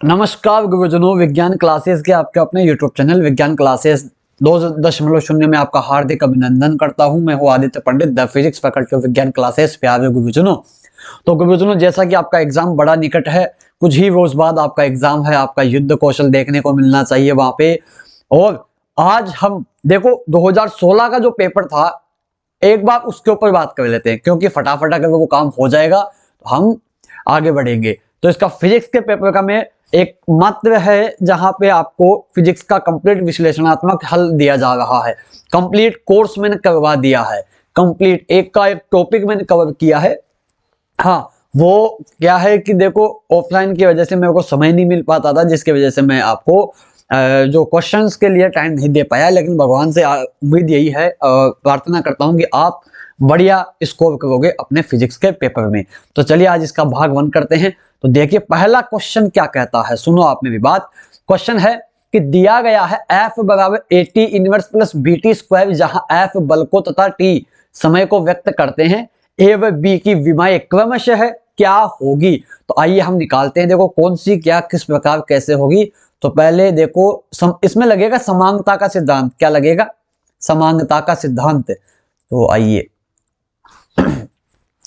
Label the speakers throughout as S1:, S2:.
S1: नमस्कार गुरुजनों, विज्ञान क्लासेस के आपके अपने यूट्यूब चैनल विज्ञान क्लासेस 2.0 में आपका हार्दिक अभिनंदन करता हूं। मैं हूं आदित्य पंडित, द फिजिक्स फैकल्टी ऑफ विज्ञान क्लासेस। प्यारे गुरुजनों, तो गुरुजनों जैसा कि आपका एग्जाम बड़ा निकट है, कुछ ही रोज बाद आपका एग्जाम है, आपका युद्ध कौशल देखने को मिलना चाहिए वहां पे। और आज हम देखो 2016 का जो पेपर था, एक बार उसके ऊपर बात कर लेते हैं, क्योंकि फटाफट अगर वो काम हो जाएगा तो हम आगे बढ़ेंगे। तो इसका फिजिक्स के पेपर का मैं एक मात्र है जहां पे आपको फिजिक्स का कंप्लीट विश्लेषणात्मक हल दिया जा रहा है। कंप्लीट कोर्स मैंने करवा दिया है, कंप्लीट एक का एक टॉपिक मैंने कवर किया है। हाँ, वो क्या है कि देखो ऑफलाइन की वजह से मेरे को समय नहीं मिल पाता था, जिसकी वजह से मैं आपको जो क्वेश्चंस के लिए टाइम नहीं दे पाया। लेकिन भगवान से उम्मीद यही है, प्रार्थना करता हूं कि आप बढ़िया स्कोर करोगे अपने फिजिक्स के पेपर में। तो चलिए आज इसका भाग 1 करते हैं। तो देखिए पहला क्वेश्चन क्या कहता है, सुनो आप मेरी बात। क्वेश्चन है कि दिया गया है F बराबर AT inverse plus BT square, जहां F बल को तथा T समय को व्यक्त करते हैं। A व B की विमाएं क्रमशः क्या होगी। तो आइए हम निकालते हैं, देखो कौन सी क्या किस प्रकार कैसे होगी। तो पहले देखो इसमें लगेगा समांगता का सिद्धांत। क्या लगेगा? समांगता का सिद्धांत। तो आइए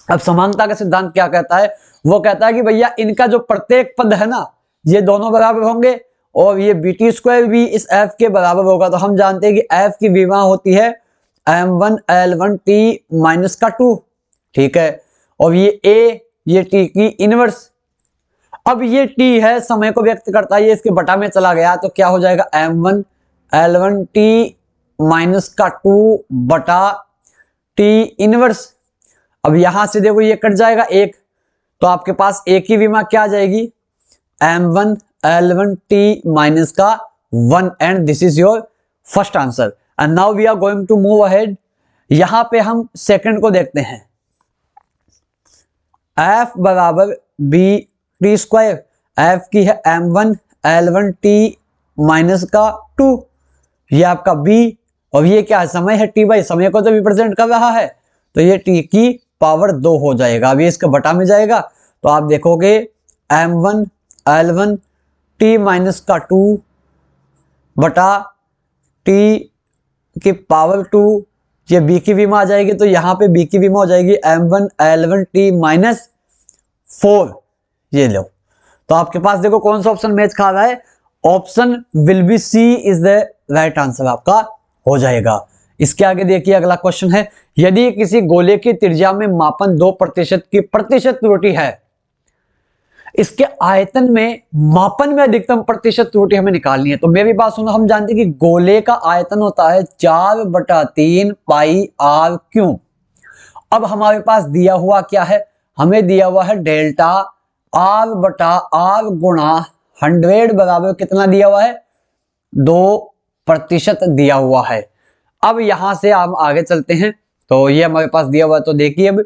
S1: अब समांगता का सिद्धांत क्या कहता है, वो कहता है कि भैया इनका जो प्रत्येक पद है ना, ये दोनों बराबर होंगे और ये BT स्क्वायर भी इस F के बराबर होगा। तो हम जानते हैं कि F की विमा होती है m1L1T माइनस का 2, ठीक है। और ये A, ये T की इनवर्स। अब ये T है, समय को व्यक्त करता है, ये इसके बटा में चला गया तो क्या हो जाएगा m1L1T माइनस का 2 बटा T इनवर्स। अब यहां से देखो ये कट जाएगा एक, तो आपके पास A की विमा क्या आ जाएगी m1L1T माइनस का 1, and this is your first answer. And now we are going to move ahead. यहां पे हम सेकंड को देखते हैं। F बराबर BT स्क्वायर, F की है m1L1T माइनस का 2, ये आपका B, और ये क्या है समय है T बाई, समय को तो रिप्रेजेंट कर रहा है, तो ये T की पावर 2 हो जाएगा। अब ये इसका बटा में जाएगा तो आप देखोगे m1L1T माइनस का 2 बटा T की पावर 2, ये B की विमा आ जाएगी। तो यहां पे B की विमा हो जाएगी m1L1T माइनस 4, ये लो। तो आपके पास देखो कौन सा ऑप्शन मैच खा रहा है, option will be C is the right answer आपका हो जाएगा। इसके आगे देखिए अगला क्वेश्चन है, यदि किसी गोले की त्रिज्या में मापन 2% की प्रतिशत त्रुटि है, इसके आयतन में मापन में अधिकतम प्रतिशत त्रुटि हमें निकालनी है। तो मेरी बात सुनो, हम जानते हैं कि गोले का आयतन होता है 4/3 पाई आर क्यों। अब हमारे पास दिया हुआ क्या है, हमें दिया हुआ है डेल्टा आर बटा आर गुणा 100 बराबर कितना दिया हुआ है 2% दिया हुआ है। अब यहां से हम आगे चलते हैं, तो ये हमारे पास दिया हुआ है। तो देखिए अब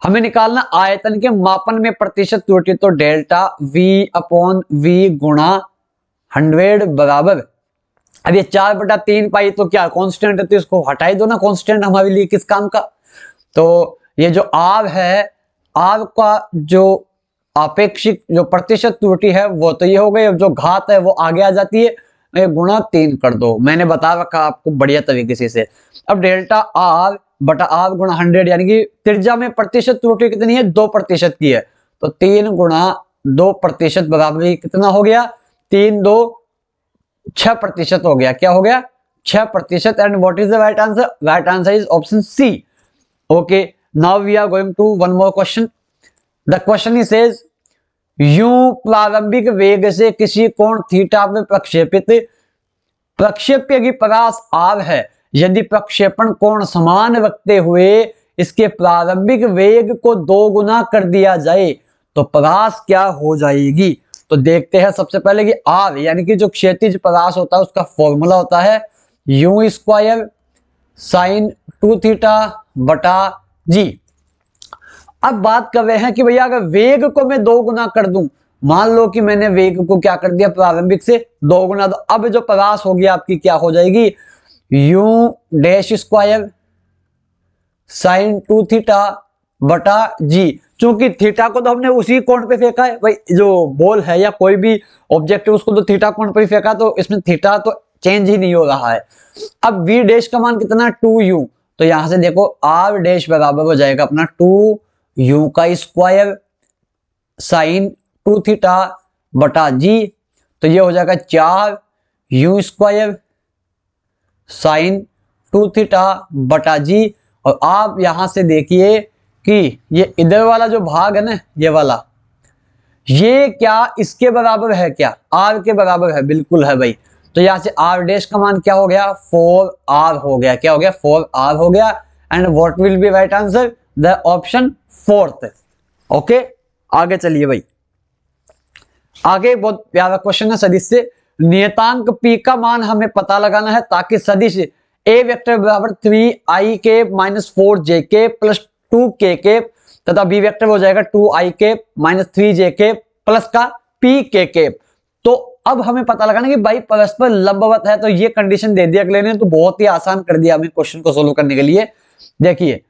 S1: हमें निकालना आयतन के मापन में प्रतिशत त्रुटि, तो डेल्टा V/V गुणा 100 बराबर, अब ये 4/3 पाई तो क्या कांस्टेंट है, तो इसको हटाई दो ना, कांस्टेंट हमारे लिए किस काम का। तो ये जो आर है, आर का जो आपेक्षिक जो प्रतिशत त्रुटि है वो तो ये हो गई। अब जो घात है वो आगे आ जाती है, गुणा 3 कर दो, मैंने बता रखा आपको बढ़िया तरीके से। अब डेल्टा आर बटा आर गुणा 100, यानी कि त्रिज्या में प्रतिशत त्रुटि कितनी है 2% की है, तो 3 गुणा 2% बराबर कितना हो गया 3 2 6% हो गया। क्या हो गया 6%। And what is the right answer, right answer is option C. Okay, now we are going to one more question. The question is says, यूं प्रारंभिक वेग से किसी कोण थीटा में प्रक्षेपित प्रक्षेप्य की परास आर है, यदि प्रक्षेपण कोण समान रखते हुए इसके प्रारंभिक वेग को 2 गुना कर दिया जाए तो परास क्या हो जाएगी। तो देखते हैं सबसे पहले कि आर यानी कि जो क्षैतिज परास होता है उसका फॉर्मूला होता है यू स्क्वायर साइन 2 थीटा बटा जी। अब बात कर रहे हैं कि भैया अगर वेग को मैं 2 गुना कर दूं, मान लो कि मैंने वेग को क्या कर दिया प्रारंभिक से 2 गुना, तो अब जो परास होगी आपकी क्या हो जाएगी you dash square sine 2 theta बटा जी। चूंकि थीटा को तो हमने उसी कोण पे फेंका है भाई, जो बॉल है या कोई भी ऑब्जेक्ट है उसको तो थीटा कोण पे ही फेंका, तो इसमें थीटा तो चेंज ही नहीं हो रहा है। अब वी डैश का मान कितना 2u, तो यहां से देखो आर डैश बराबर हो जाएगा अपना 2u का स्क्वायर साइन 2 थीटा बटा जी। तो ये हो जाएगा 4u स्क्वायर साइन 2 थीटा बटा जी। और आप यहां से देखिए कि ये इधर वाला जो भाग है ना, ये वाला, ये क्या इसके बराबर है? क्या आर के बराबर है? बिल्कुल है भाई। तो यहां से आर डैश का मान क्या हो गया? 4r हो गया। क्या हो गया? 4r हो गया। And what will be right answer? The option fourth. Okay, आगे चलिए भाई। आगे बहुत प्यारा क्वेश्चन है सदिश से। नियतांक p का मान हमें पता लगाना है ताकि सदिश a वेक्टर बराबर 3i के माइनस 4j के प्लस 2k के तथा b वेक्टर हो जाएगा 2i के माइनस 3j के प्लस का pk के। तो अब हमें पता लगाना कि भाई परस्पर लंबवत है, तो ये कंडीशन दे दिया अगले ने, तो बहुत ही आसान कर दिया हमें क्वेश्चन को सोल्व करने के लिए। देखिए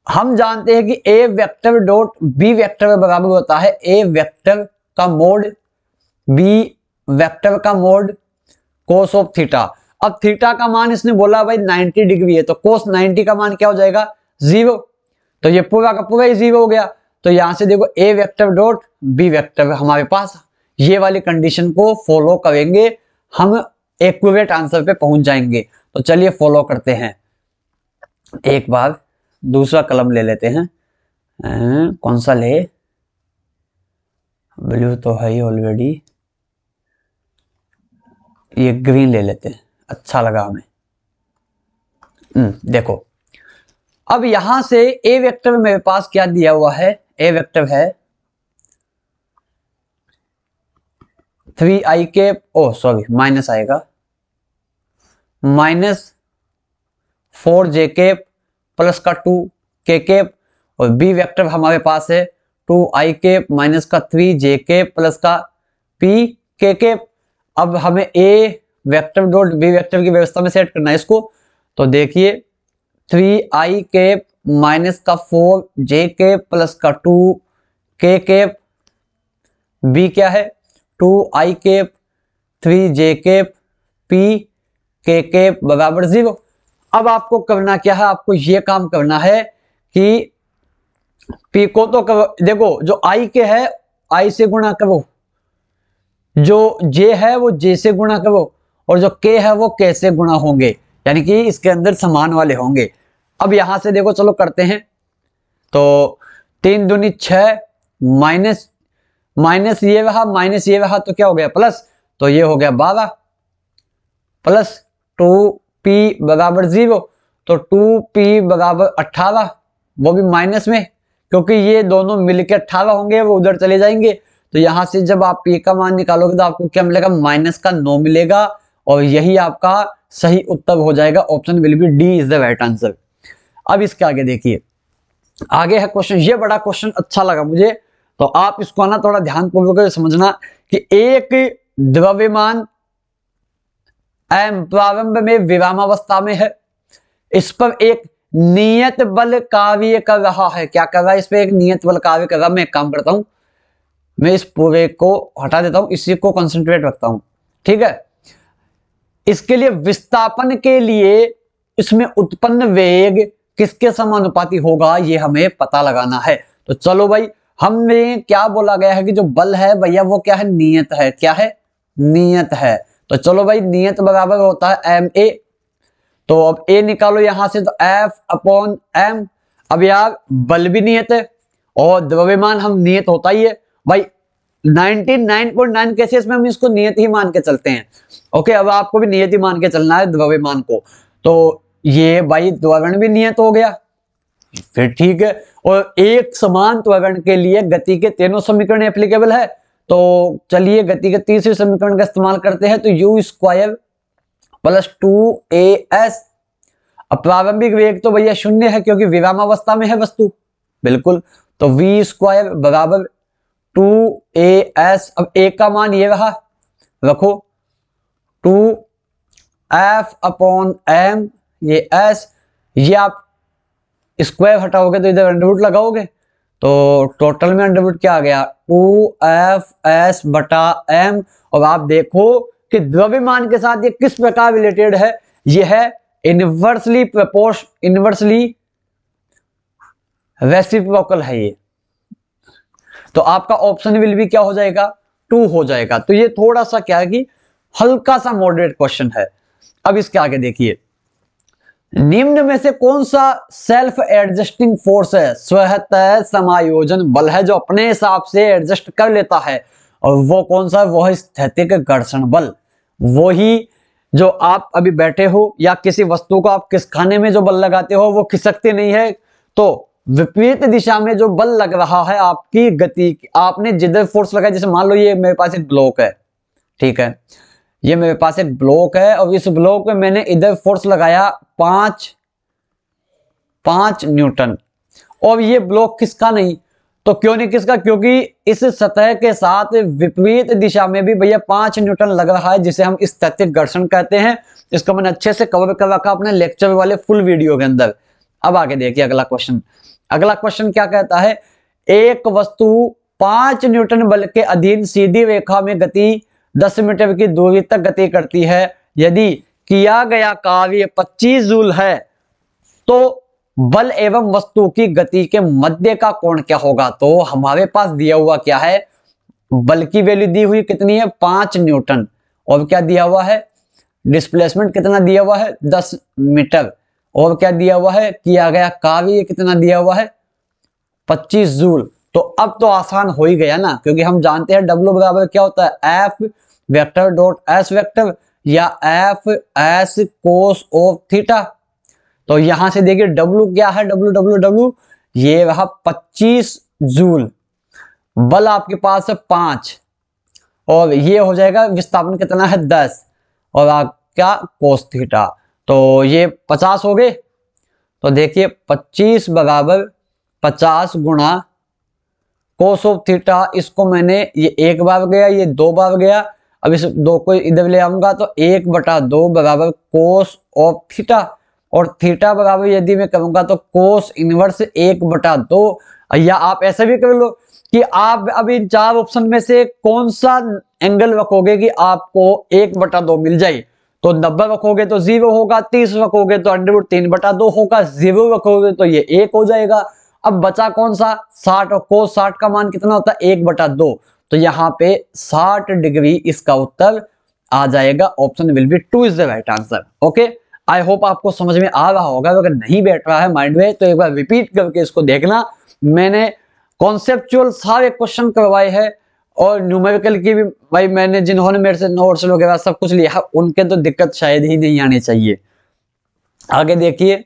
S1: हम जानते हैं कि a vector dot b vector बराबर होता है a वेक्टर का मोड b वेक्टर का मोड कोस ऑफ थीटा। अब थीटा का मान इसने बोला भाई 90 डिग्री है, तो कोस 90 का मान क्या हो जाएगा? 0। तो ये पूरा का पूरा ही 0 हो गया। तो यहां से देखो a vector dot b vector हमारे पास ये वाली कंडीशन को फॉलो करेंगे, हम एक्यूरेट आंसर पे पहुंच जाएंगे। तो चलिए फॉलो करते हैं। एक बार दूसरा कलम ले लेते हैं। कौन सा ले? ब्लू तो है ही ऑलरेडी, ये ग्रीन ले लेते हैं, अच्छा लगा हमें। देखो अब यहां से ए वेक्टर में मेरे पास क्या दिया हुआ है? ए वेक्टर है 3i के, ओ सॉरी माइनस आएगा, माइनस 4j के प्लस का 2k के। और बी वेक्टर हमारे पास है 2i के माइनस का 3j के प्लस का pk के। अब हमें a vector dot B vector की व्यवस्था में सेट करना है इसको। तो देखिए 3i के माइनस का 4j के प्लस का 2k के, b क्या है? 2i के 3j के pk के बराबर 0। अब आपको करना क्या है? आपको ये काम करना है कि p को तो देखो जो i के है i से गुणा करो, जो j है वो j से गुणा करो, और जो k है वो k से गुणा होंगे, यानी कि इसके अंदर समान वाले होंगे। अब यहां से देखो चलो करते हैं। तो 3 दूनी 6 माइनस माइनस ये रहा, माइनस ये रहा, तो क्या हो गया? प्लस। तो ये हो गया 12 प्लस 2p बराबर 0। तो 2p बराबर 18, वो भी माइनस में, क्योंकि ये दोनों मिलकर 18 होंगे, वो उधर चले जाएंगे। तो यहां से जब आप p का मान निकालोगे तो आपको क्या मिलेगा? माइनस का 9 मिलेगा। और यही आपका सही उत्तर हो जाएगा। Option will B D is the right answer. अब इसके आगे देखिए, आगे है क्वेश्चन, ये बड़ा क्वेश्चन अच्छा लगा मुझे, तो आप इसको ना थोड़ा ध्यानपूर्वक समझना कि एक द्रव्यमान प्रारंभ में विरामावस्था में है, इस पर एक नियत बल कार्य कर रहा है। क्या कर रहा है? इस पर एक नियत बल कार्य कर रहा है। मैं एक काम करता हूं, मैं इस पूरे को हटा देता हूं, इसी को कंसंट्रेट रखता हूं, ठीक है। इसके लिए विस्थापन के लिए इसमें उत्पन्न वेग किसके समानुपाती होगा, ये हमें पता लगाना है। तो चलो भाई, हमें क्या बोला गया है कि जो बल है भैया वो क्या है? नियत है। क्या है? नियत है। तो चलो भाई, नियत बराबर होता है ma। तो अब a निकालो यहां से, तो F अपॉन m। अब यार बल भी नियत है और द्रव्यमान हम नियत होता ही है भाई। 99.9 केसेस में हम इसको नियत ही मान के चलते हैं। ओके, अब आपको भी नियत ही मान के चलना है द्रव्यमान को। तो ये भाई त्वरण भी नियत हो गया, फिर ठीक है। और एक समान त्वरण के लिए गति के तीनों समीकरण एप्लीकेबल है। तो चलिए गति के तीसरे समीकरण का इस्तेमाल करते हैं। तो u स्क्वायर प्लस 2as, प्रारंभिक वेग तो भैया 0 है क्योंकि विरामावस्था में है वस्तु, बिल्कुल। तो v स्क्वायर बराबर 2as। अब a का मान ये रहा, रखो 2f अपॉन m, ये s, ये आप स्क्वायर हटाओगे तो इधर अंडरवुड लगाओगे, तो टोटल में अंडरवुड क्या आ गया 2fs बटा m। और आप देखो कि द्रव्यमान के साथ ये किस प्रकार रिलेटेड है, ये है इनवर्सली रेसिप्रोकल है ये। तो आपका ऑप्शन विल भी क्या हो जाएगा 2 हो जाएगा। तो ये थोड़ा सा क्या है कि हल्का सा मॉडरेट क्वेश्चन है। अब इसके आगे देखिए, निम्न में से कौन सा सेल्फ एडजस्टिंग फोर्स है, स्वतः समायोजन बल है जो अपने हिसाब से एडजस्ट कर लेता है, और वो कौन सा है, वो है स्थैतिक घर्षण बल। वो ही जो आप अभी बैठे हो या किसी वस्तु को आप खिसकाने में जो बल लगाते हो वो खिसकते नहीं है, तो विपरीत दिशा में जो बल लग रहा है आपकी गति, आपने जिधर फोर्स लगाया, जैसे मान लो ये मेरे पास एक ब्लॉक है, ठीक है, ये मेरे पास एक ब्लॉक है और इस ब्लॉक में मैंने इधर फोर्स लगाया 5 न्यूटन, और ये ब्लॉक खिसका नहीं। तो क्यों नहीं खिसका, क्योंकि इस सतह के साथ विपरीत दिशा में भी भैया 5 न्यूटन लग रहा है, जिसे हम स्थैतिक घर्षण कहते हैं। इसको मैंने अच्छे से कवर कर रखा अपने लेक्चर वाले फुल वीडियो के अंदर। अब आगे देखिए अगला क्वेश्चन। अगला क्वेश्चन क्या कहता है, एक वस्तु 5 न्यूटन बल के अधीन सीधी रेखा में गति 10 मीटर की दूरी तक गति करती है। यदि किया गया कार्य 25 जूल है तो बल एवं वस्तु की गति के मध्य का कोण क्या होगा। तो हमारे पास दिया हुआ क्या है, बल की वैल्यू दी हुई कितनी है 5 न्यूटन, और क्या दिया हुआ है डिस्प्लेसमेंट कितना दिया हुआ है 10 मीटर, और क्या दिया हुआ है किया गया कार्य कितना दिया हुआ है 25 जूल। तो अब तो आसान हो ही गया ना, क्योंकि हम जानते हैं W बराबर क्या होता है F vector dot S vector या F S cos of theta. तो यहां से देखिए W क्या है, W ये रहा 25 जूल, बल आपके पास है 5, और ये हो जाएगा विस्थापन कितना है 10, और क्या कोस थीटा, तो ये 50 हो गए। तो देखिए 25 बराबर 50 गुणा कोस ऑफ थीटा, इसको मैंने ये एक बार गया ये 2 बार गया, अब इस 2 को इधर ले आऊंगा तो 1/2 बराबर कोस ऑफ थीटा, और थीटा बराबर यदि मैं करूंगा तो कोस इनवर्स 1/2। या आप ऐसा भी कर लो कि आप अब इन 4 ऑप्शन में से कौन सा एंगल रखोगे कि आपको 1/2 मिल जाए। तो 90 रखोगे तो 0 होगा, 30 रखोगे तो अंडरवुड 3/2 होगा, 0 रखोगे तो ये 1 हो जाएगा। अब बचा कौन सा 60, और कोस 60 का मान कितना होता है 1/2, तो यहाँ पे 60 डिग्री इसका उत्तर आ जाएगा। Option will B 2 is the right answer. Okay, I hope आपको समझ में आ रहा होगा। अगर नहीं बैठ रहा है माइंड में तो एक बार रिपीट करके इसको देखना। मैंने कॉन्सेप्चुअल सारे क्वेश्चन करवाए हैं, और न्यूमेरिकल की भी भाई मैंने जिन्होंने मेरे से नोट्स वगैरह सब कुछ लिया उनके तो दिक्कत शायद ही नहीं आनी चाहिए। आगे देखिए,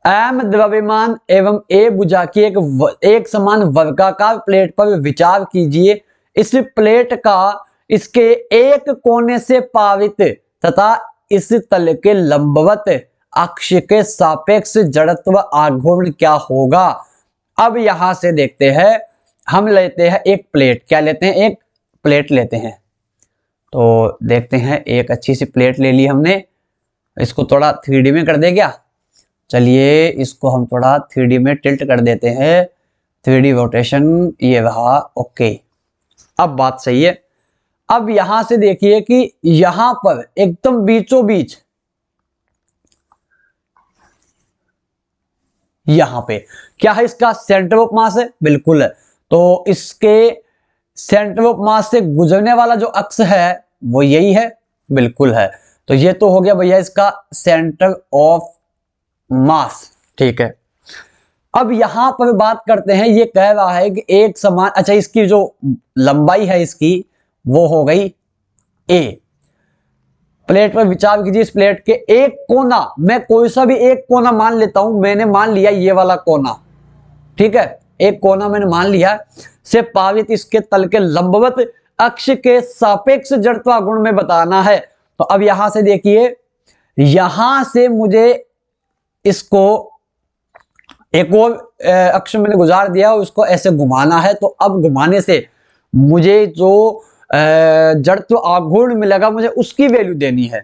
S1: एम द्रव्यमान एवं ए भुजा की एक समान वर्गाकार प्लेट पर विचार कीजिए। इस प्लेट का इसके एक कोने से पावित तथा इस तल के लंबवत अक्ष के सापेक्ष जड़त्व आघूर्ण क्या होगा। अब यहां से देखते हैं, हम लेते हैं एक प्लेट, क्या लेते हैं एक प्लेट लेते हैं। तो देखते हैं, एक अच्छी सी प्लेट ले ली हमने, इसको थोड़ा 3D में कर दे क्या, चलिए इसको हम थोड़ा 3D में टिल्ट कर देते हैं, 3D रोटेशन ये रहा। ओके, अब बात सही है। अब यहां से देखिए कि यहां पर एकदम बीचों बीच यहां पे क्या है, इसका सेंटर ऑफ मास है, बिल्कुल है। तो इसके सेंटर ऑफ मास से गुजरने वाला जो अक्ष है वो यही है, बिल्कुल है। तो ये तो हो गया भैया इसका सेंटर ऑफ मास, ठीक है। अब यहां पर बात करते हैं, ये कह रहा है कि एक समान, अच्छा इसकी जो लंबाई है इसकी वो हो गई ए। प्लेट पर विचार कीजिए, इस प्लेट के एक कोना, मैं कोई सा भी एक कोना मान लेता हूं, मैंने मान लिया ये वाला कोना, ठीक है, एक कोना मैंने मान लिया, से पावित इसके तल के लंबवत अक्ष के सापेक्ष जड़त्व गुण में बताना है। तो अब यहां से देखिए, यहां से मुझे इसको एक और अक्ष मैंने गुजार दिया, उसको ऐसे घुमाना है। तो अब घुमाने से मुझे जो जड़त्व आघूर्ण मिलेगा मुझे उसकी वैल्यू देनी है।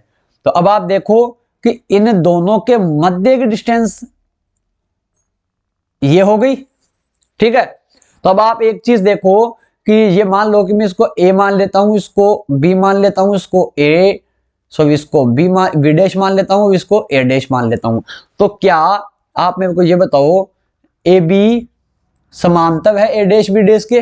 S1: तो अब आप देखो कि इन दोनों के मध्य की डिस्टेंस ये हो गई, ठीक है। तो अब आप एक चीज देखो कि ये मान लो कि मैं इसको ए मान लेता हूं, इसको बी मान लेता हूं, इसको ए इसको बी डैश मान लेता हूं, इसको ए डैश मान लेता हूं। तो क्या आप मेरे को ये बताओ ए बी समांतर है ए डैश बी डैश के?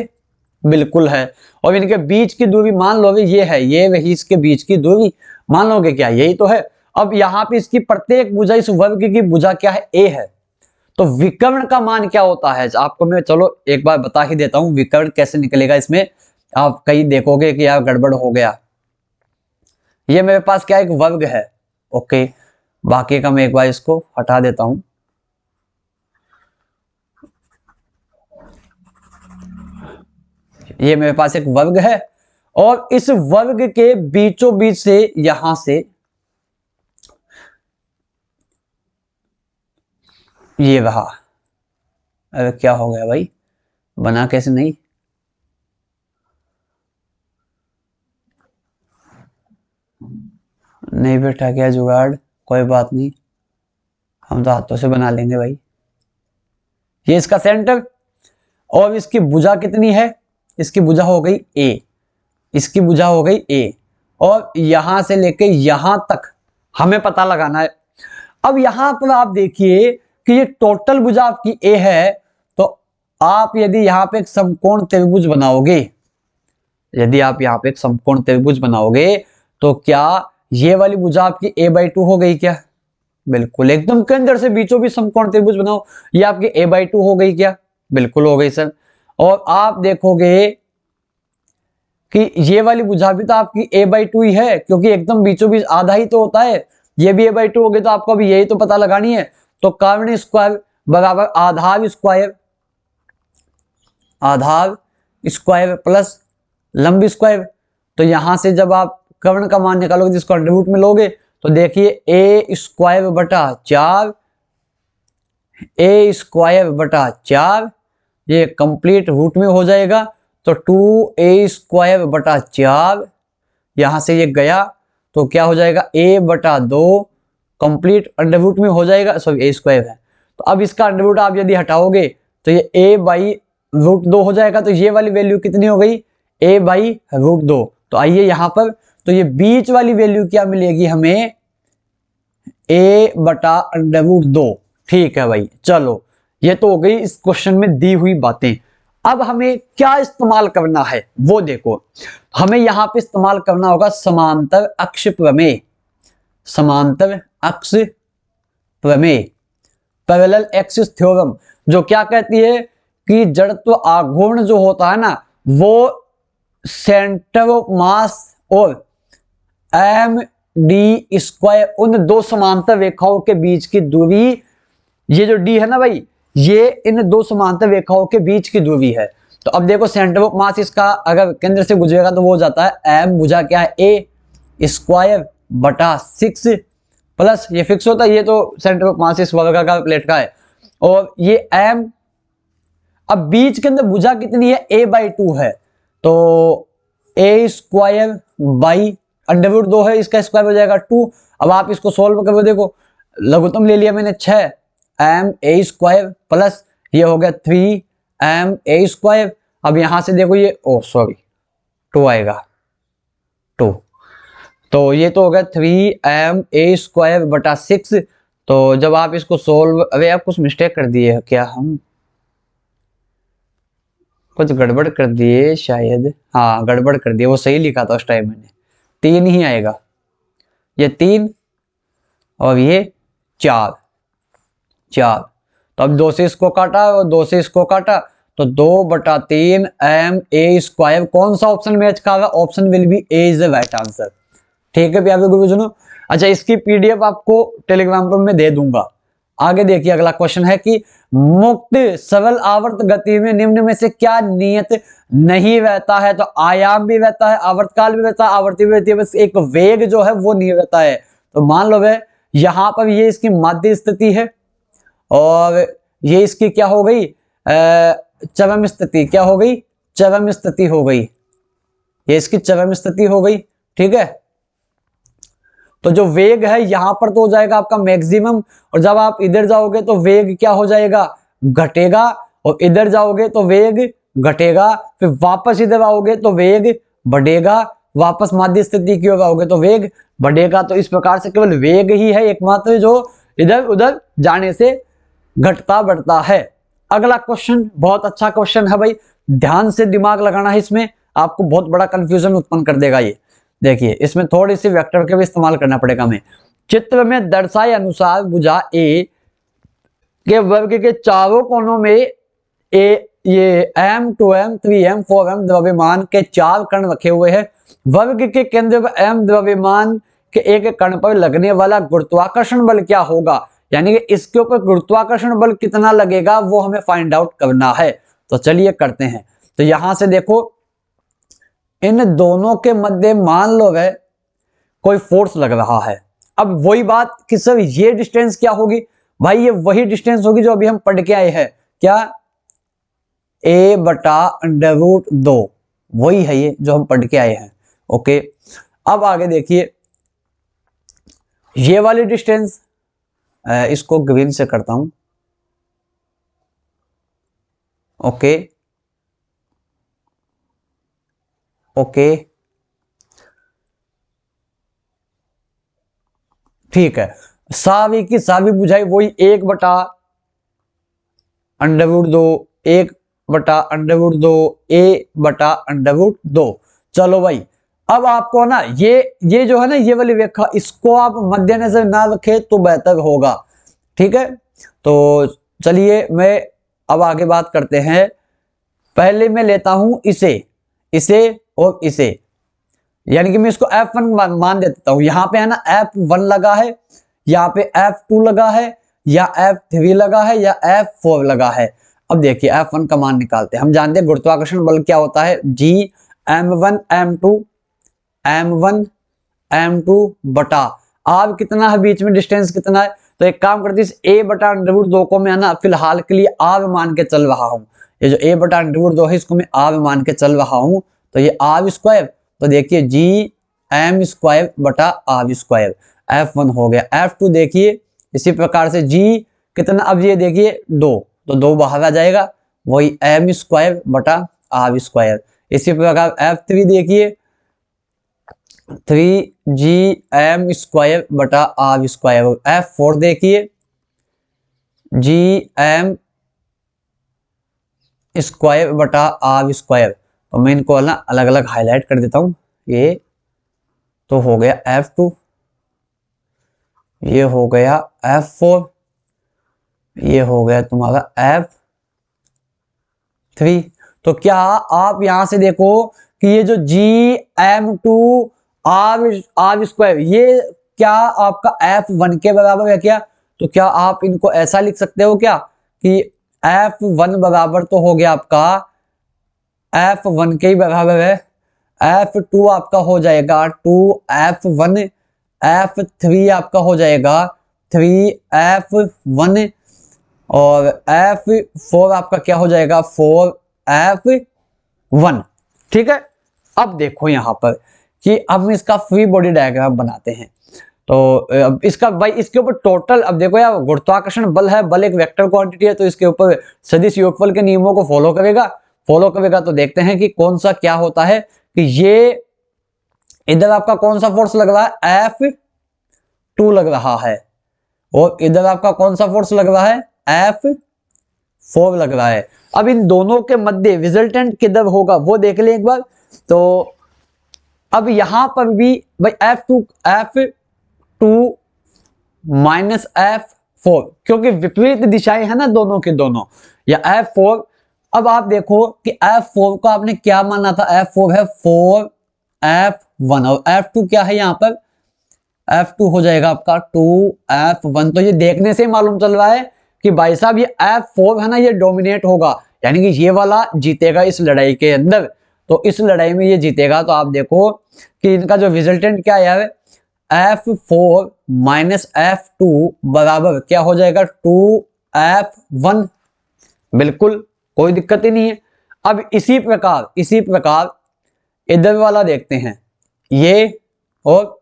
S1: बिल्कुल है। और इनके बीच की दूरी मान लोगे ये है, ये वही इसके बीच की दूरी मान लोगे क्या? यही तो है। अब यहाँ पे इसकी प्रत्येक भुजा, इस वर्ग की भुजा क्या है? ए है। तो विकर्ण का मान क्या होता है आपको मैं चलो एक बार बता ही देता हूं, विकर्ण कैसे निकलेगा इसमें। आप कहीं देखोगे कि यार गड़बड़ हो गया, ये मेरे पास क्या एक वर्ग है, ओके, बाकी का मैं एक बार इसको हटा देता हूं। ये मेरे पास एक वर्ग है और इस वर्ग के बीचों बीच से यहां से ये रहा। अरे क्या हो गया भाई, बना कैसे नहीं? नहीं बेटा क्या जुगाड़, कोई बात नहीं, हम तो हाथों से बना लेंगे भाई। ये इसका सेंटर और इसकी भुजा कितनी है? इसकी भुजा हो गई ए, इसकी भुजा हो गई ए, और यहां से लेके यहां तक हमें पता लगाना है। अब यहां पर आप देखिए कि ये टोटल भुजा आपकी ए है, तो आप यदि यहां पे एक समकोण त्रिभुज बनाओगे, यदि आप यहां पे एक समकोण त्रिभुज बनाओगे तो क्या ये वाली भुजा आपकी a/2 हो गई क्या? बिल्कुल, एकदम केंद्र से बीचों बीच समकोण त्रिभुज बनाओ, ये आपकी a/2 हो गई क्या? बिल्कुल हो गई सर। और आप देखोगे कि ये वाली भुजा भी तो आपकी a/2 ही है, क्योंकि एकदम बीचों बीच आधा ही तो होता है, ये भी a/2 हो गई। तो आपको अभी यही तो पता लगानी है। तो कर्ण स्क्वायर बराबर आधार स्क्वायर, आधार स्क्वायर प्लस लंब स्क्वायर। तो यहां से जब आप कर्ण का मान निकालोगे जिसको अंडर रूट में लोगे तो देखिए ए स्क्वायर बटा 4, ए स्क्वायर बटा 4 ये कंप्लीट रूट में हो जाएगा। तो 2a स्क्वायर बटा 4 यहां से ये गया तो क्या हो जाएगा a बटा 2 कंप्लीट अंडर रूट में हो जाएगा, सॉरी ए स्क्वायर है। तो अब इसका अंडर रूट आप यदि हटाओगे तो ये a बाई रूट 2 हो जाएगा। तो ये वाली वैल्यू कितनी हो गई? a by root 2। तो आइए यहां पर, तो ये बीच वाली वैल्यू क्या मिलेगी हमें? a बटा अंडर रूट 2। ठीक है भाई, चलो ये तो हो गई इस क्वेश्चन में दी हुई बातें। अब हमें क्या इस्तेमाल करना है वो देखो, हमें यहां पे इस्तेमाल करना होगा समांतर अक्ष प्रमेय, समांतर अक्ष प्रमेय, पैरेलल एक्सिस थ्योरम, जो क्या कहती है कि जड़त्व आघूर्ण जो होता है ना वो सेंटर ऑफ मास और एम डी स्क्वायर, उन दो समांतर रेखाओं के बीच की दूरी, ये जो डी है ना भाई, ये इन दो समांतर रेखाओं के बीच की दूरी है। तो अब देखो सेंटर ऑफ मास इसका अगर केंद्र से गुजरेगा तो वो हो जाता है एम भुजा क्या है ए स्क्वायर बटा 6 प्लस ये फिक्स होता है, ये तो सेंटर ऑफ मास इस वर्गाकार प्लेट का है, और ये एम। अब बीच के अंदर भुजा कितनी है? a/2 है, तो ए स्क्वायर बाई अंडर रूट 2 है, इसका स्क्वायर हो जाएगा 2। अब आप इसको सोल्व करो, देखो लघुत्तम ले लिया मैंने 6 एम ए स्क्वायर प्लस ये हो गया 3 एम ए स्क्वायर। अब यहां से देखो ये ओ सॉरी 2 आएगा 2, तो ये तो हो गया 3 एम ए स्क्वायर बटा 6। तो जब आप इसको सोल्व, अरे आप कुछ मिस्टेक कर दिए क्या, हम कुछ गड़बड़ कर दिए शायद, हाँ गड़बड़ कर दिए, वो सही लिखा था उस टाइम मैंने, 3 ही आएगा, ये 3 और ये 4। तो अब 2 से इसको काटा और 2 से इसको काटा, तो 2/3 एम ए स्क्वायर, कौन सा ऑप्शन मैच खाएगा? Option will be A is the right answer. ठीक है प्यारे गुरुजनों, अच्छा इसकी पीडीएफ आपको टेलीग्राम पर मैं दे दूंगा। आगे देखिए अगला क्वेश्चन है कि मुक्त सरल आवर्त गति में निम्न में से क्या नियत नहीं रहता है? तो आयाम भी रहता है, आवर्तकाल भी रहता है, आवर्ती भी रहती है, बस एक वेग जो है वो नहीं रहता है। तो मान लो भाई यहां पर ये इसकी माध्य स्थिति है और ये इसकी क्या हो गई? चरम स्थिति। क्या हो गई? चरम स्थिति हो गई, ये इसकी चरम स्थिति हो गई। ठीक है, तो जो वेग है यहां पर तो हो जाएगा आपका मैक्सिमम, और जब आप इधर जाओगे तो वेग क्या हो जाएगा? घटेगा, और इधर जाओगे तो वेग घटेगा, फिर वापस इधर आओगे तो वेग बढ़ेगा, वापस माध्य स्थिति की ओर आओगे तो वेग बढ़ेगा। तो इस प्रकार से केवल वेग ही है एकमात्र जो इधर उधर जाने से घटता बढ़ता है। अगला क्वेश्चन बहुत अच्छा क्वेश्चन है भाई, ध्यान से दिमाग लगाना है, इसमें आपको बहुत बड़ा कंफ्यूजन उत्पन्न कर देगा ये। देखिए इसमें थोड़ी सी वेक्टर के भी इस्तेमाल करना पड़ेगा हमें। चित्र में दर्शाए अनुसार भुजा ए के वर्ग के चारों कोनों में ये m 2m 3m 4m द्रव्यमान के 4 कण रखे हुए हैं। वर्ग के केंद्र पर m द्रव्यमान के एक कण पर लगने वाला गुरुत्वाकर्षण बल क्या होगा, यानी कि इसके ऊपर गुरुत्वाकर्षण बल कितना लगेगा वो हमें फाइंड आउट करना है। तो चलिए करते हैं। तो यहां से देखो इन दोनों के मध्य मान लो है कोई फोर्स लग रहा है। अब वही बात कि सर ये डिस्टेंस क्या होगी, भाई ये वही डिस्टेंस होगी जो अभी हम पढ़ के आए हैं, क्या a/√2, वही है ये जो हम पढ़ के आए हैं। ओके, अब आगे देखिए ये वाली डिस्टेंस, इसको ग्रीन से करता हूं। ओके ओके ठीक है, सावी की सावी बुझाई वही 1/√2 1/√2 a/√2। चलो भाई अब आपको ना ये जो है ना ये वाली रेखा, इसको आप मद्देनजर ना रखें तो बेहतर होगा। ठीक है, तो चलिए मैं अब आगे बात करते हैं। पहले मैं लेता हूं इसे और इसे, यानी कि मैं इसको F1 मान देता हूं। यहां पे है ना F1 लगा है, यहाँ पे F2 लगा है, या F3 लगा है, या F4 लगा है। अब देखिए F1 का मान निकालते हैं। हम जानते हैं गुरुत्वाकर्षण बल क्या होता है, G m1 m2 बटा अब कितना है बीच में डिस्टेंस कितना है। तो एक काम करते हैं a/√2 को मैं ना फिलहाल के लिए आर मान के चल रहा हूं। ये जो a/√2 है इसको मैं आर मान के चल रहा हूं, तो ये r²। तो देखिए Gm² बटा r², F1 हो गया। F2 देखिए इसी प्रकार से G कितना, अब ये देखिए 2, तो 2 बाहर आ जाएगा, वही m² बटा r²। इसी प्रकार F3 देखिए 3Gm² बटा r²। F4 देखिए Gm² बटा r²। तो मैं इनको ना अलग अलग हाईलाइट कर देता हूं। ये तो हो गया F2, ये हो गया F4, ये हो गया तुम्हारा F3। तो क्या आप यहां से देखो कि ये जो Gm2 r² ये क्या आपका F1 के बराबर है क्या। तो क्या आप इनको ऐसा लिख सकते हो क्या कि F1 बराबर तो हो गया आपका F1 के ही बराबर है, F2 आपका हो जाएगा 2F1, F3 आपका हो जाएगा 3F1, और F4 आपका क्या हो जाएगा 4F1। ठीक है, अब देखो यहां पर कि अब हम इसका फ्री बॉडी डायग्राम बनाते हैं। तो अब इसका भाई इसके ऊपर टोटल, अब देखो यार गुरुत्वाकर्षण बल है, बल एक वेक्टर क्वांटिटी है, तो इसके ऊपर सदिश योगफल के नियमों को फॉलो करेगा। तो देखते हैं कि कौन सा क्या होता है कि ये इधर आपका कौन सा फोर्स लग रहा है, F2 लग रहा है, और इधर आपका कौन सा फोर्स लग रहा है, F4 लग रहा है। अब इन दोनों के मध्य रिजल्टेंट किधर होगा वो देख लें एक बार। तो अब यहां पर भी भाई F2 माइनस F4, क्योंकि विपरीत दिशाएं है ना दोनों के दोनों, या F4। अब आप देखो कि F4 को आपने क्या माना था, F4 है 4F1, और F2 क्या है यहां पर, F2 हो जाएगा आपका 2F1। तो ये देखने से ही मालूम चल रहा है कि भाई साहब ये F4 है ना ये डोमिनेट होगा, यानी कि ये वाला जीतेगा इस लड़ाई के अंदर। तो इस लड़ाई में ये जीतेगा। तो आप देखो कि इनका जो रिजल्टेंट क्या है, F4 माइनस F2 बराबर क्या हो जाएगा 2F1, बिल्कुल कोई दिक्कत ही नहीं है। अब इसी प्रकार इधर वाला देखते हैं, ये और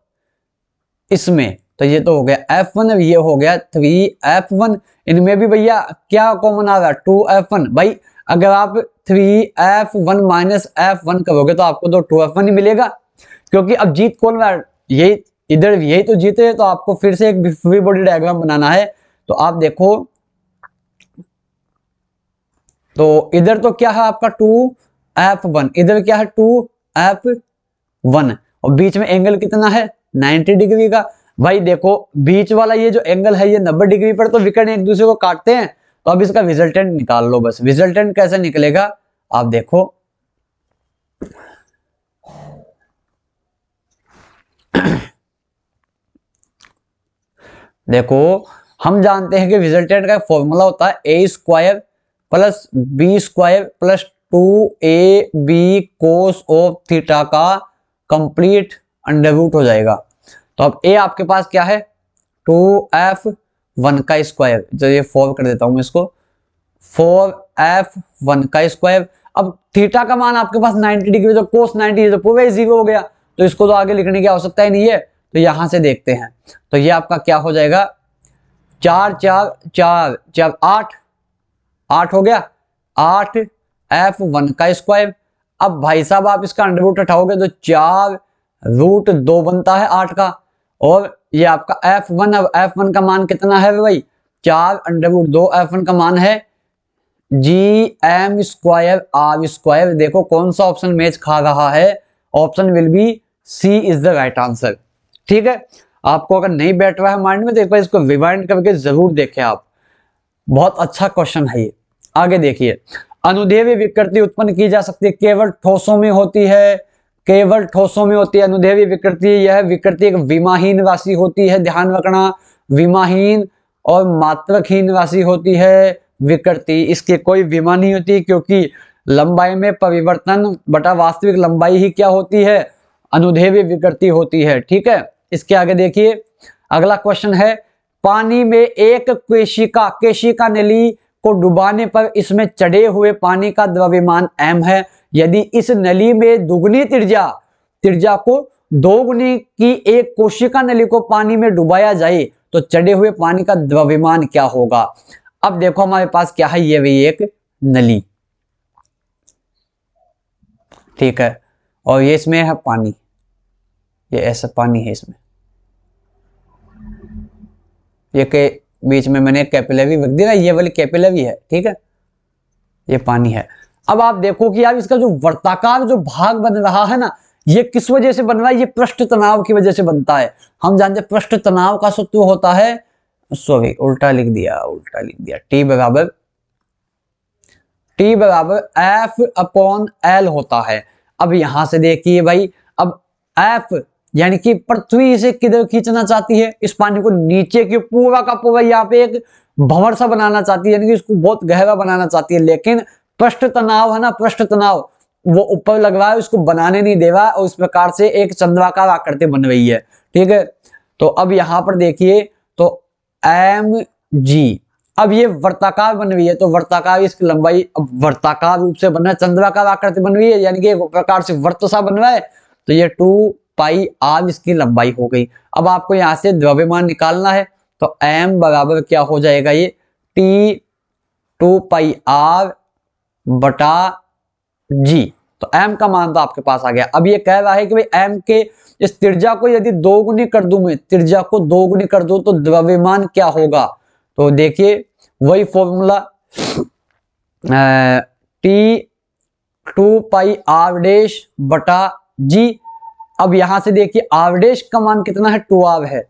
S1: इसमें तो ये तो हो गया F1, ये हो गया 3F1। इनमें भी भैया क्या कॉमन आ रहा है 2F1। भाई अगर आप 3F1 माइनस F1 करोगे तो आपको तो 2F1 ही मिलेगा, क्योंकि अब जीत कौन रहा है, यही इधर यही तो जीते हैं। तो आपको फिर से एक फ्री बॉडी डायग्राम बनाना है। तो आप देखो, तो इधर तो क्या है आपका 2F1, इधर क्या है 2F1, और बीच में एंगल कितना है 90 डिग्री का। भाई देखो बीच वाला ये जो एंगल है ये 90 डिग्री पर, तो विकर्ण एक दूसरे को काटते हैं। तो अब इसका रिजल्टेंट निकाल लो बस। रिजल्टेंट कैसे निकलेगा आप देखो, देखो हम जानते हैं कि रिजल्टेंट का फॉर्मूला होता है A square plus B square plus 2ab cos of theta का कंप्लीट अंडर रूट हो जाएगा। तो अब ए आपके पास क्या है 2F1 का स्क्वायर, चलिए 4 कर देता हूं इसको, 4F1 का स्क्वायर। अब थीटा का मान आपके पास 90 डिग्री, तो कोस 90 तो पूरा ही 0 हो गया, तो इसको तो आगे लिखने की आवश्यकता ही नहीं है। तो यहां से देखते हैं, तो ये आपका क्या हो जाएगा 4 4 4 4 8 8 हो गया 8F1 का स्क्वायर। अब भाई साहब आप इसका अंडर रूट उठाओगे तो 4√2 बनता है 8 का, और ये आपका F1, अब F1 का मान कितना है भाई 4√2, F1 का मान है GM स्क्वायर R स्क्वायर। देखो कौन सा ऑप्शन मैच खा रहा है, option will be C is the right answer. ठीक है, आपको अगर नहीं बैठ रहा है माइंड में तो एक बार इसको रिवाइंड करके जरूर देखें आप, बहुत अच्छा क्वेश्चन है ये। आगे देखिए, अनुदैर्ध्य विकृति उत्पन्न की जा सकती है केवल ठोसों में होती है, केवल ठोसों में होती है अनुदैर्ध्य विकृति। यह विकृति एक विमाहीन राशि होती है, ध्यान रखना विमाहीन और मात्रकहीन राशि होती है विकृति, इसकी कोई विमा नहीं होती, क्योंकि लंबाई में परिवर्तन बटा वास्तविक लंबाई ही क्या होती है अनुदैर्ध्य विकृति होती है। ठीक है, इसके आगे देखिए, अगला क्वेश्चन है पानी में एक केशिका नली को डुबाने पर इसमें चढ़े हुए पानी का द्रव्यमान m है। यदि इस नली में दुगनी त्रिज्या को दोगुनी की एक कोशिका नली को पानी में डुबाया जाए तो चढ़े हुए पानी का द्रव्यमान क्या होगा। अब देखो हमारे पास क्या है, ये भी एक नली, ठीक है, और ये इसमें है पानी, ये ऐसा पानी है इसमें, ये के बीच में मैंने कैपिलरी रख दिया, ये वाली कैपिलरी है, ठीक है, ये पानी है। अब आप देखो कि यार इसका जो वर्ताकार जो भाग बन रहा है ना, ये किस वजह से बन रहा है, ये पृष्ठ तनाव की वजह से बनता है। हम जानते हैं पृष्ठ तनाव का सूत्र होता है, सॉरी उल्टा लिख दिया, T बराबर F/L होता है। अब यहां से देखिए भाई, अब F यानी कि पृथ्वी इसे किधर खींचना चाहती है, इस पानी को नीचे की पूरा का पूरा यहाँ पे एक भंवर सा बनाना चाहती है, यानी कि इसको बहुत गहरा बनाना चाहती है, लेकिन पृष्ठ तनाव है ना, पृष्ठ तनाव वो ऊपर लग रहा है, उसको बनाने नहीं दे रहा, और इस प्रकार से एक चंद्राकार आकृति बन रही है। ठीक है, तो अब यहां पर देखिए, तो mg, अब ये वर्ताकार बन रही है, तो वर्ताकार इसकी लंबाई अब वर्ताकार रूप से बन रहा है, चंद्राकार आकृति बन रही है, यानी कि एक प्रकार से वर्त सा बन रहा है, तो ये 2πr इसकी लंबाई हो गई। अब आपको यहां से द्रव्यमान निकालना है, तो m बराबर क्या हो जाएगा, ये T 2πr बटा g, तो m का मान तो आपके पास आ गया। अब ये कह रहा है कि भाई m के इस त्रिज्या को यदि दोगुनी कर दूं, मैं त्रिज्या को दोगुनी कर दूं तो द्रव्यमान क्या होगा, तो देखिए वही फॉर्मूला T 2πr डैश बटा g। अब यहां से देखिए r डैश का मान कितना है 2r है,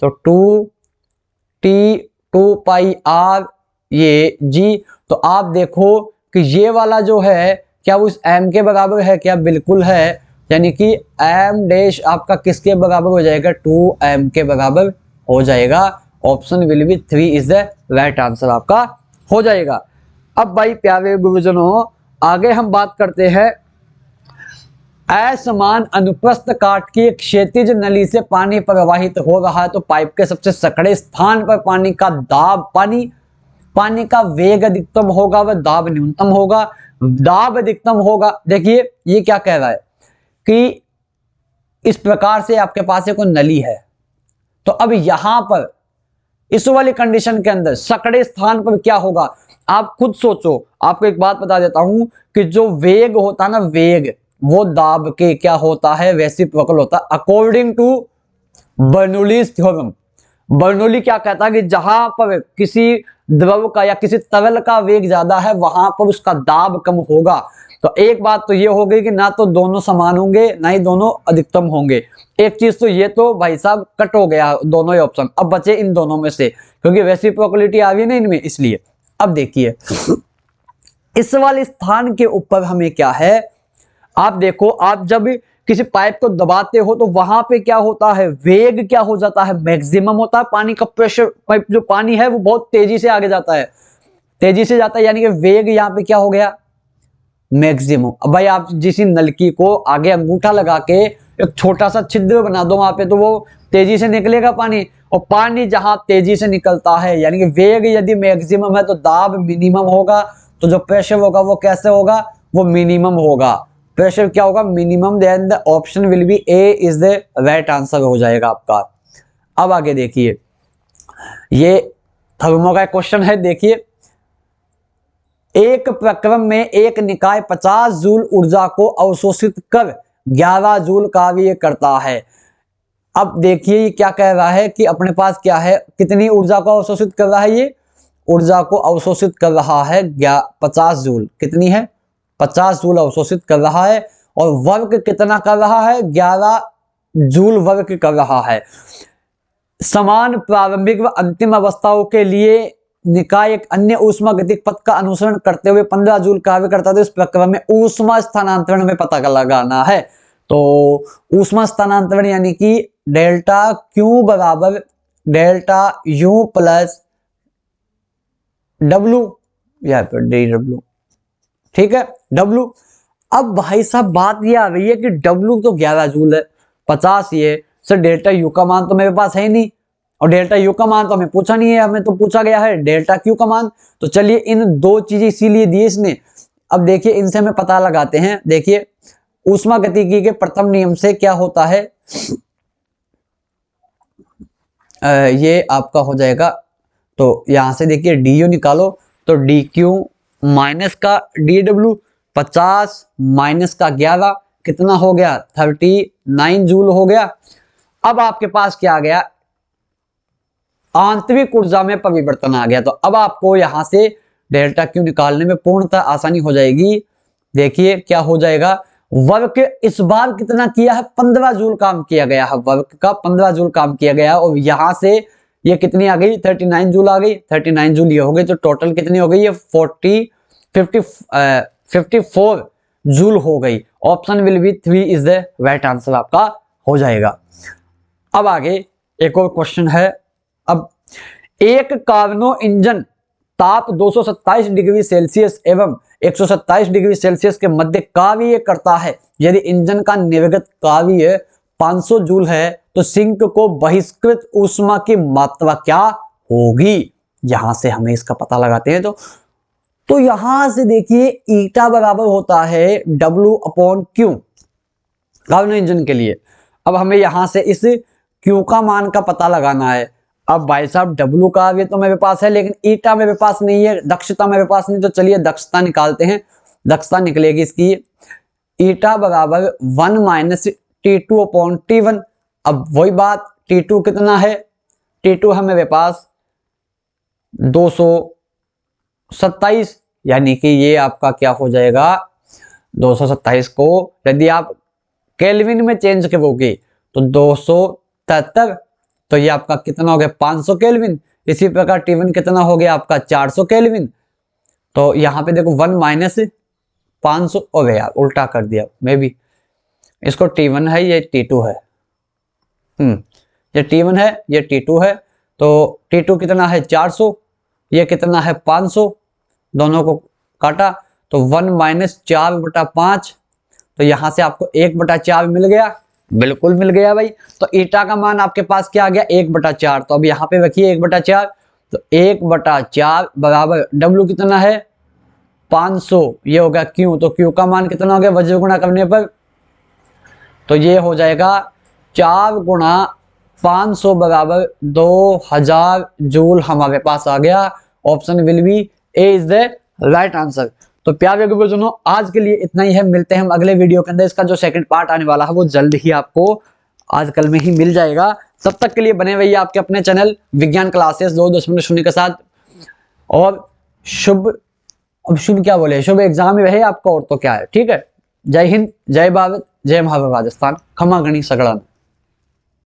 S1: तो 2T 2πr ये g, तो आप देखो कि ये वाला जो है क्या वो इस m के बराबर है, क्या बिल्कुल है, यानी कि m डैश आपका किसके बराबर हो जाएगा 2m के बराबर हो जाएगा। Option will B 3 is the right answer आपका हो जाएगा। अब भाई प्यारे गुरुजनों, आगे हम बात करते हैं असमान अनुप्रस्थ काट की एक क्षैतिज नली से पानी प्रवाहित हो रहा है, तो पाइप के सबसे सकड़े स्थान पर पानी का दाब, पानी का वेग अधिकतम होगा व दाब न्यूनतम होगा। दाब अधिकतम होगा, देखिए ये क्या कह रहा है कि इस प्रकार से आपके पास एक नली है, तो अब यहां पर इस वाली कंडीशन के अंदर सकड़े स्थान पर क्या होगा, आप खुद सोचो। आपको एक बात बता देता हूं कि जो वेग होता है ना, वेग वो दाब के क्या होता है, रेसिप्रोकल होता है according to Bernoulli's theorem. Bernoulli क्या कहता है कि जहां पर किसी द्रव का या किसी तरल का वेग ज्यादा है वहां पर उसका दाब कम होगा। तो एक बात तो ये हो गई कि ना तो दोनों समान होंगे ना ही दोनों अधिकतम होंगे। एक चीज तो ये तो भाई साहब कट हो गया दोनों ही ऑप्शन, अब बचे इन दोनों में से, क्योंकि रेसिप्रोकलिटी आ गई ना इनमें, इसलिए। अब देखिए इस वाले स्थान के ऊपर हमें क्या है, आप देखो, आप जब किसी पाइप को दबाते हो तो वहां पे क्या होता है, वेग क्या हो जाता है, मैक्सिमम होता है। पानी का प्रेशर, पाइप जो पानी है वो बहुत तेजी से आगे जाता है, तेजी से जाता है, यानी कि वेग यहाँ पे क्या हो गया, मैक्सिमम। अब भाई आप जिस नलकी को आगे अंगूठा लगा के एक छोटा सा छिद्र बना दो वहां पे, तो वो तेजी से निकलेगा पानी, और पानी जहां तेजी से निकलता है यानी कि वेग यदि मैक्सिमम है तो दाब मिनिमम होगा, तो जो प्रेशर होगा वो कैसे होगा, वो मिनिमम होगा। प्रेशर क्या होगा, minimum. Then the option will be A is the right answer हो जाएगा आपका। अब आगे देखिए, ये थर्मो का क्वेश्चन है। देखिए एक प्रक्रम में एक निकाय 50 जूल ऊर्जा को अवशोषित कर 11 जूल कार्य करता है। अब देखिए ये क्या कह रहा है कि अपने पास क्या है, कितनी ऊर्जा को अवशोषित कर रहा है, ये ऊर्जा को अवशोषित कर रहा है 50 जूल। कितनी है, 50 जूल अवशोषित कर रहा है, और वर्क कितना कर रहा है, 11 जूल वर्क कर रहा है। समान प्रारंभिक व अंतिम अवस्थाओं के लिए निकाय एक अन्य ऊष्मागतिक पथ का अनुसरण करते हुए 15 जूल कार्य करता है। इस प्रक्रम में ऊष्मा स्थानांतरण में पता लगाना है। तो ऊष्मा स्थानांतरण यानी कि डेल्टा क्यू बराबर डेल्टा यू प्लस डब्लू, या फिर डी डब्लू, ठीक है, डब्लू। अब भाई साहब बात ये आ रही है कि डब्लू तो 11 जूल है, 50 ये सर, डेल्टा यू का मान तो मेरे पास है ही नहीं, और डेल्टा यू का मान तो हमें पूछा नहीं है, हमें तो पूछा गया है डेल्टा क्यू का मान। तो चलिए इन दो चीजें इसीलिए दी इसने। अब देखिए इनसे हमें पता लगाते हैं। देखिए ऊष्मा गतिकी के प्रथम नियम से क्या होता है, ये आपका हो जाएगा, तो यहां से देखिए डी यू निकालो, तो डी क्यू माइनस का डी डब्ल्यू, 50 माइनस का 11 कितना हो गया, 39 जूल हो गया। अब आपके पास क्या आ गया, आंतरिक ऊर्जा में परिवर्तन आ गया। तो अब आपको यहां से डेल्टा क्यू निकालने में पूर्णतः आसानी हो जाएगी। देखिए क्या हो जाएगा, वर्क इस बार कितना किया है, 15 जूल काम किया गया है, वर्क का 15 जूल काम किया गया, और यहां से ये कितनी आ गई, 39 जूल आ गई, 39 जूल ये हो गई, तो टोटल कितनी हो गई, ये 54 जूल हो गई। Option will B 3 is the right answer आपका हो जाएगा। अब आगे एक और क्वेश्चन है। अब एक कार्नो इंजन ताप 227 डिग्री सेल्सियस एवं 127 डिग्री सेल्सियस के मध्य कार्य करता है। यदि इंजन का निर्गत कार्य 500 जूल है तो सिंक को बहिष्कृत ऊष्मा की मात्रा क्या होगी। यहां से हमें इसका पता लगाते हैं। तो यहां से देखिए ईटा बराबर होता है W upon Q Carnot engine के लिए। अब हमें यहां से इस क्यू का मान का पता लगाना है। अब भाई साहब डब्लू का भी तो मेरे पास है, लेकिन ईटा मेरे पास नहीं है, दक्षता मेरे पास नहीं, तो चलिए दक्षता निकालते हैं। दक्षता निकलेगी इसकी, ईटा बराबर 1 माइनस T2 अपॉन T1। अब वही बात, T2 कितना है, T2 है मेरे पास 227, यानी कि ये आपका क्या हो जाएगा, 227 को यदि आप केल्विन में चेंज करोगे तो 273, तो ये आपका कितना हो गया, 500 केल्विन। इसी प्रकार T1 कितना हो गया आपका, 400 केल्विन। तो यहाँ पे देखो 1 माइनस 500 हो गया, उल्टा कर दिया मैं भी, इसको T1 है, ये T2 है, ये T1 है, ये T2 है। तो T2 कितना है 400, ये कितना है 500, दोनों को काटा तो 1 माइनस 4/5, तो यहां से आपको 1/4 मिल गया, बिल्कुल मिल गया भाई। तो ईटा का मान आपके पास क्या आ गया, 1/4। तो अब यहाँ पे रखिए 1/4, तो 1/4 बराबर डब्ल्यू कितना है 500, ये हो गया क्यू, तो क्यू का मान कितना हो गया वज्र गुणा करने पर, तो ये हो जाएगा 4 गुणा 500 बराबर 2000 जूल हमारे पास आ गया। Option will be A is the right answer. तो प्यारे गुरुजनों, आज के लिए इतना ही है। मिलते हैं हम अगले वीडियो के अंदर। इसका जो सेकंड पार्ट आने वाला है वो जल्द ही आपको आजकल में ही मिल जाएगा। तब तक के लिए बने रहिए आपके अपने चैनल विज्ञान क्लासेस 2.0 के साथ। और अब शुभ क्या बोले, शुभ एग्जाम ही रहे आपका, और तो क्या है। ठीक है, जय हिंद, जय भारत, जय महाराष्ट्र, खमा गणी सगड़ा।